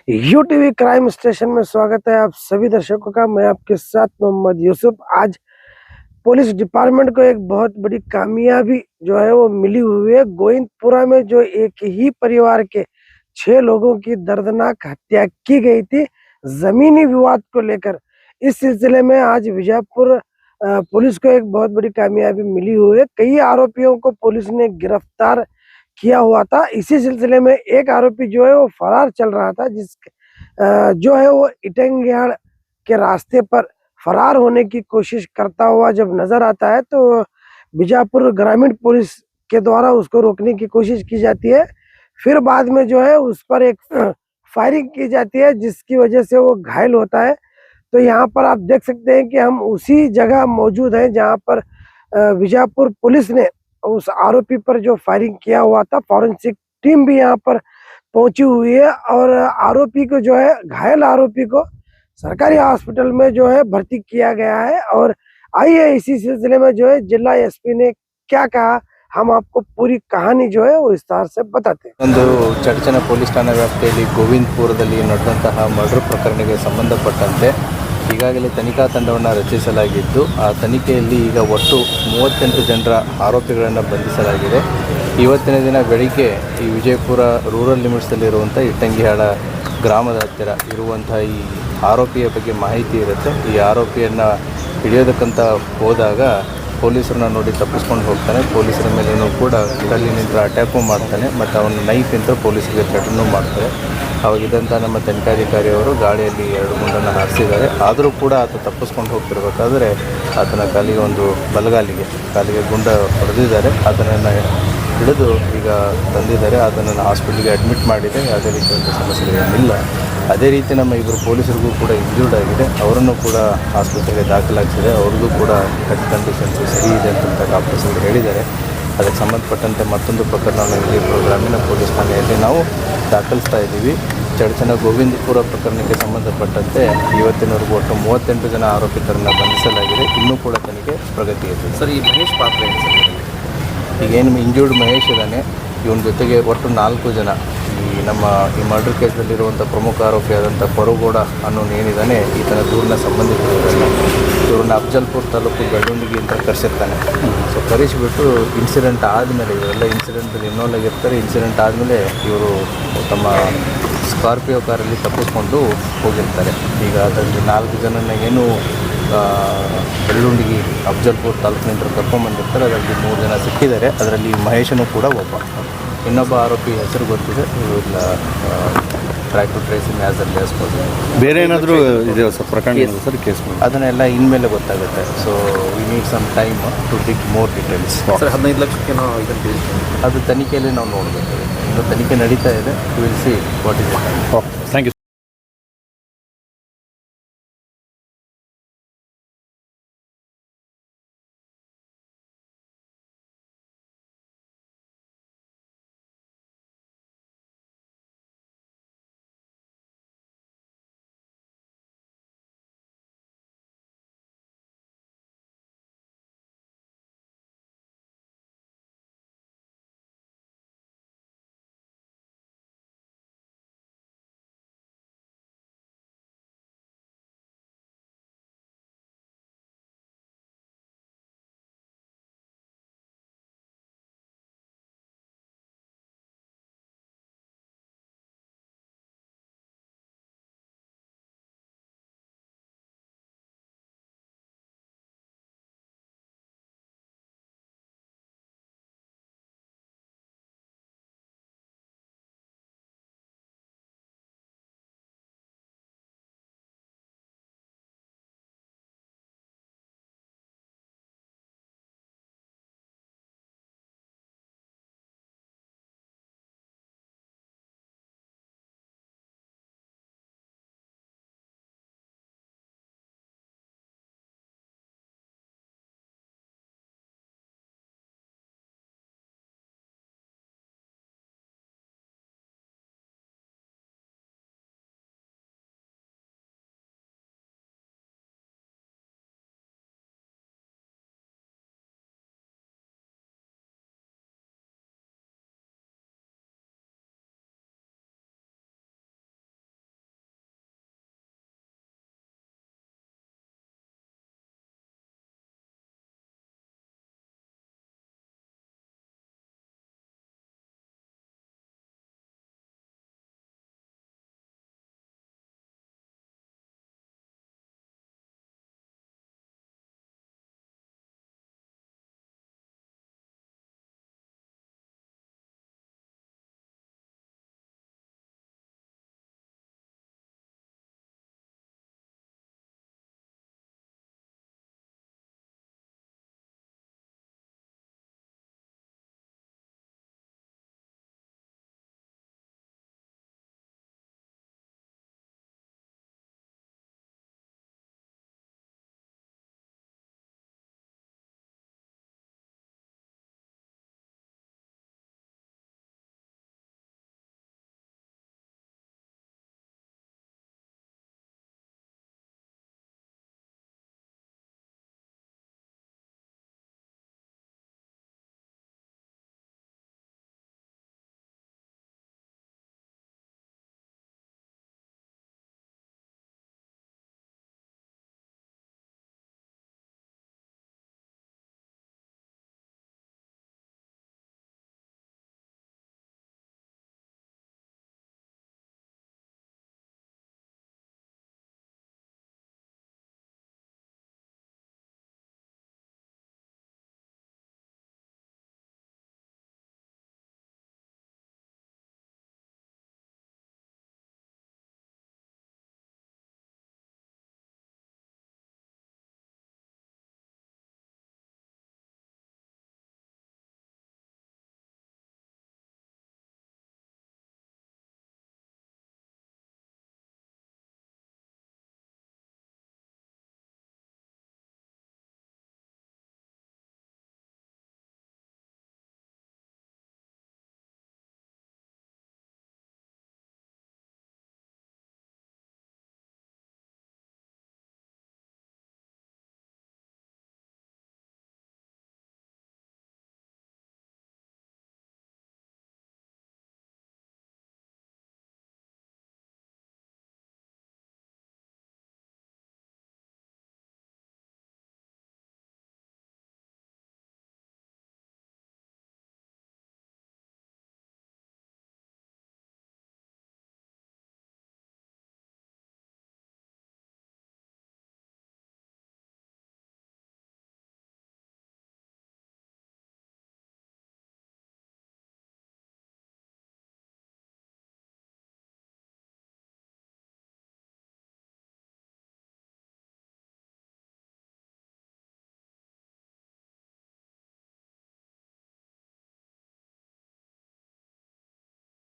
You TV crime station में स्वागत है आप सभी दर्शकों का। मैं आपके साथ मोहम्मद यूसुफ। आज पुलिस डिपार्टमेंट को एक बहुत बड़ी कामयाबी जो है वो मिली हुई है। गोविंदपुरा में जो एक ही परिवार के 6 लोगों की दर्दनाक हत्या की गई थी जमीनी विवाद को लेकर, इस सिलसिले में आज विजयपुर पुलिस को एक बहुत बड़ी कामयाबी मिली हुई है। कई आरोपियों को पुलिस ने गिरफ्तार किया हुआ था। इसी सिलसिले में एक आरोपी जो है वो फरार चल रहा था, जो है वो इटंगियाड़ के रास्ते पर फरार होने की कोशिश करता हुआ जब नजर आता है तो बीजापुर ग्रामीण पुलिस के द्वारा उसको रोकने की कोशिश की जाती है। फिर बाद में जो है उस पर एक फायरिंग की जाती है जिसकी वजह से वो घायल होता है। तो यहाँ पर आप देख सकते हैं कि हम उसी जगह मौजूद हैं जहाँ पर बीजापुर पुलिस ने उस आरोपी पर जो फायरिंग किया हुआ था। फॉरेंसिक टीम भी यहाँ पर पहुंची हुई है और आरोपी को जो है, घायल आरोपी को सरकारी हॉस्पिटल में जो है भर्ती किया गया है। और आइए इसी सिलसिले में जो है जिला एसपी ने क्या कहा, हम आपको पूरी कहानी जो है वो विस्तार से बताते हैं। ಒಂದು ಚಡಚಣ ಪೊಲೀಸ್ ಠಾಣಾ ವ್ಯಾಪ್ತಿಯಲ್ಲಿ ಗೋವಿಂದಪುರದಲ್ಲಿ ನಡೆದಂತಹ ಮರ್ಡರ್ ಪ್ರಕರಣಕ್ಕೆ ಸಂಬಂಧಪಟ್ಟಂತೆ ಈಗಾಗಲೇ ತನಿಖಾ ತಂಡವನ್ನು ರಚಿಸಲಾಗಿದ್ದು ಆ ತನಿಖೆಯಲ್ಲಿ ಈಗ ಒಟ್ಟು 38 ಜನರ ಆರೋಪಿಗಳನ್ನು ಬಂಧಿಸಲಾಗಿದೆ. ಇವತ್ತಿನ ದಿನ ಬೆಳಿಗ್ಗೆ ಈ ವಿಜಯಪುರ ರೂರಲ್ ಲಿಮಿಟ್ಸಲ್ಲಿರುವಂಥ ಇಟ್ಟಂಗಿಹಾಳ ಗ್ರಾಮದ ಹತ್ತಿರ ಇರುವಂಥ ಈ ಆರೋಪಿಯ ಬಗ್ಗೆ ಮಾಹಿತಿ ಇರುತ್ತೆ. ಈ ಆರೋಪಿಯನ್ನು ಹಿಡಿಯೋದಕ್ಕಂತ ಹೋದಾಗ ಪೊಲೀಸರನ್ನ ನೋಡಿ ತಪ್ಪಿಸ್ಕೊಂಡು ಹೋಗ್ತಾನೆ. ಪೊಲೀಸರ ಮೇಲೂ ಕೂಡ ಕಲ್ಲಿನಿಂದ ಅಟ್ಯಾಕು ಮಾಡ್ತಾನೆ ಮತ್ತು ಅವನು ನೈಫಿಂದ ಪೊಲೀಸರಿಗೆ ಥ್ರೆಟನ್ನು ಮಾಡ್ತಾರೆ. ಅವಾಗಿದ್ದಂಥ ನಮ್ಮ ತನಿಖಾಧಿಕಾರಿಯವರು ಗಾಳಿಯಲ್ಲಿ 2 ಗುಂಡನ್ನು ಹಾರಿಸಿದ್ದಾರೆ. ಆದರೂ ಕೂಡ ಆತ ತಪ್ಪಿಸ್ಕೊಂಡು ಹೋಗ್ತಿರ್ಬೇಕಾದ್ರೆ ಆತನ ಕಾಲಿಗೆ ಗುಂಡ ಹೊಡೆದಿದ್ದಾರೆ. ಅದನ್ನು ಹಿಡಿದು ಈಗ ತಂದಿದ್ದಾರೆ. ಅದನ್ನು ಹಾಸ್ಪಿಟಲ್ಗೆ ಅಡ್ಮಿಟ್ ಮಾಡಿದೆ. ಯಾವುದೇ ರೀತಿಯಾದ ಸಮಸ್ಯೆಗಳೇನಿಲ್ಲ. ಅದೇ ರೀತಿ ನಮ್ಮ ಇಬ್ಬರು ಪೊಲೀಸರಿಗೂ ಕೂಡ ಇಂಜೂರ್ಡ್ ಆಗಿದೆ. ಅವರನ್ನು ಕೂಡ ಆಸ್ಪತ್ರೆಗೆ ದಾಖಲಾಗಿಸಿದೆ. ಅವ್ರಿಗೂ ಕೂಡ ಹೆಲ್ತ್ ಕಂಡೀಷನ್ಸ್ ಸರಿ ಇದೆ ಅಂತ ಡಾಕ್ಟರ್ಸ್ಗಳು ಹೇಳಿದ್ದಾರೆ. ಅದಕ್ಕೆ ಸಂಬಂಧಪಟ್ಟಂತೆ ಮತ್ತೊಂದು ಪ್ರಕರಣವನ್ನು ವಿಜಯಪುರ ಗ್ರಾಮೀಣ ಪೊಲೀಸ್ ಠಾಣೆಯಲ್ಲಿ ನಾವು ದಾಖಲಿಸ್ತಾ ಇದ್ದೀವಿ. ಚಡಚಣ ಗೋವಿಂದಪುರ ಪ್ರಕರಣಕ್ಕೆ ಸಂಬಂಧಪಟ್ಟಂತೆ ಇವತ್ತಿನವರೆಗೂ ಒಟ್ಟು 38 ಜನ ಆರೋಪಿತರನ್ನು ಬಂಧಿಸಲಾಗಿದೆ. ಇನ್ನೂ ಕೂಡ ತನಿಖೆ ಪ್ರಗತಿಯಿದೆ. ಸರ್, ಈ ಮಹೇಶ್ ಪಾತ್ರ ಏನು ಸರ್? ಈಗೇನು ಇಂಜೂರ್ಡ್ ಮಹೇಶ್ ಇದ್ದಾನೆ, ಇವನ ಜೊತೆಗೆ ಒಟ್ಟು 4 ಜನ ಈ ಮರ್ಡರ್ ಕೇಸಲ್ಲಿರುವಂಥ ಪ್ರಮುಖ ಆರೋಪಿಯಾದಂಥ ಪರುಗೌಡ ಅನ್ನೋನು ಏನಿದ್ದಾನೆ, ಈತನ ದೂರಿನ ಸಂಬಂಧಿಕರಿದ್ದಾನೆ. ಇವ್ರನ್ನ ಅಫ್ಜಲ್ಪುರ್ ತಾಲೂಕು ಬೆಳ್ಳುಂಡಿಗೆ ಅಂತ ಕರೆಸಿರ್ತಾನೆ. ಸೊ ಕರೆಸಿಬಿಟ್ಟು ಇನ್ಸಿಡೆಂಟ್ ಆದಮೇಲೆ, ಇವರೆಲ್ಲ ಇನ್ಸಿಡೆಂಟಲ್ಲಿ ಇನ್ವಾಲ್ವ್ ಆಗಿರ್ತಾರೆ. ಇನ್ಸಿಡೆಂಟ್ ಆದಮೇಲೆ ಇವರು ತಮ್ಮ ಸ್ಕಾರ್ಪಿಯೋ ಕಾರಲ್ಲಿ ತಪ್ಪಿಸ್ಕೊಂಡು ಹೋಗಿರ್ತಾರೆ. ಈಗ ಅದರಲ್ಲಿ 4 ಜನನ ಏನು ಬೆಳ್ಳುಂಡಿಗೆ ಅಫ್ಜಲ್ಪುರ್ ತಾಲೂಕಿನಿಂದ ಕರ್ಕೊಂಡ್ಬಂದಿರ್ತಾರೆ. ಅದರಲ್ಲಿ 3 ಜನ ಸಿಕ್ಕಿದ್ದಾರೆ. ಅದರಲ್ಲಿ ಮಹೇಶನು ಕೂಡ ಒಬ್ಬ. ಇನ್ನೊಬ್ಬ ಆರೋಪಿ ಹೆಸರು ಗೊತ್ತಿದೆ. ಇವೆಲ್ಲ try to trace in as early as possible. ಬೇರೆ ಏನಾದರೂ ಇದೆ ಸರ್ ಪ್ರಕರಣ ಸರ್ ಕೇಸ್? ಅದನ್ನೆಲ್ಲ ಇನ್ಮೇಲೆ ಗೊತ್ತಾಗುತ್ತೆ. So we need some time to dig more details. Sir, 15 ಲಕ್ಷಕ್ಕೇನೋ ಇದನ್ನು ಅದು ತನಿಖೆಯಲ್ಲಿ ನಾವು ನೋಡಬೇಕಾಗುತ್ತೆ. ಇನ್ನು ತನಿಖೆ ನಡೀತಾ ಇದೆ. Will see what is it.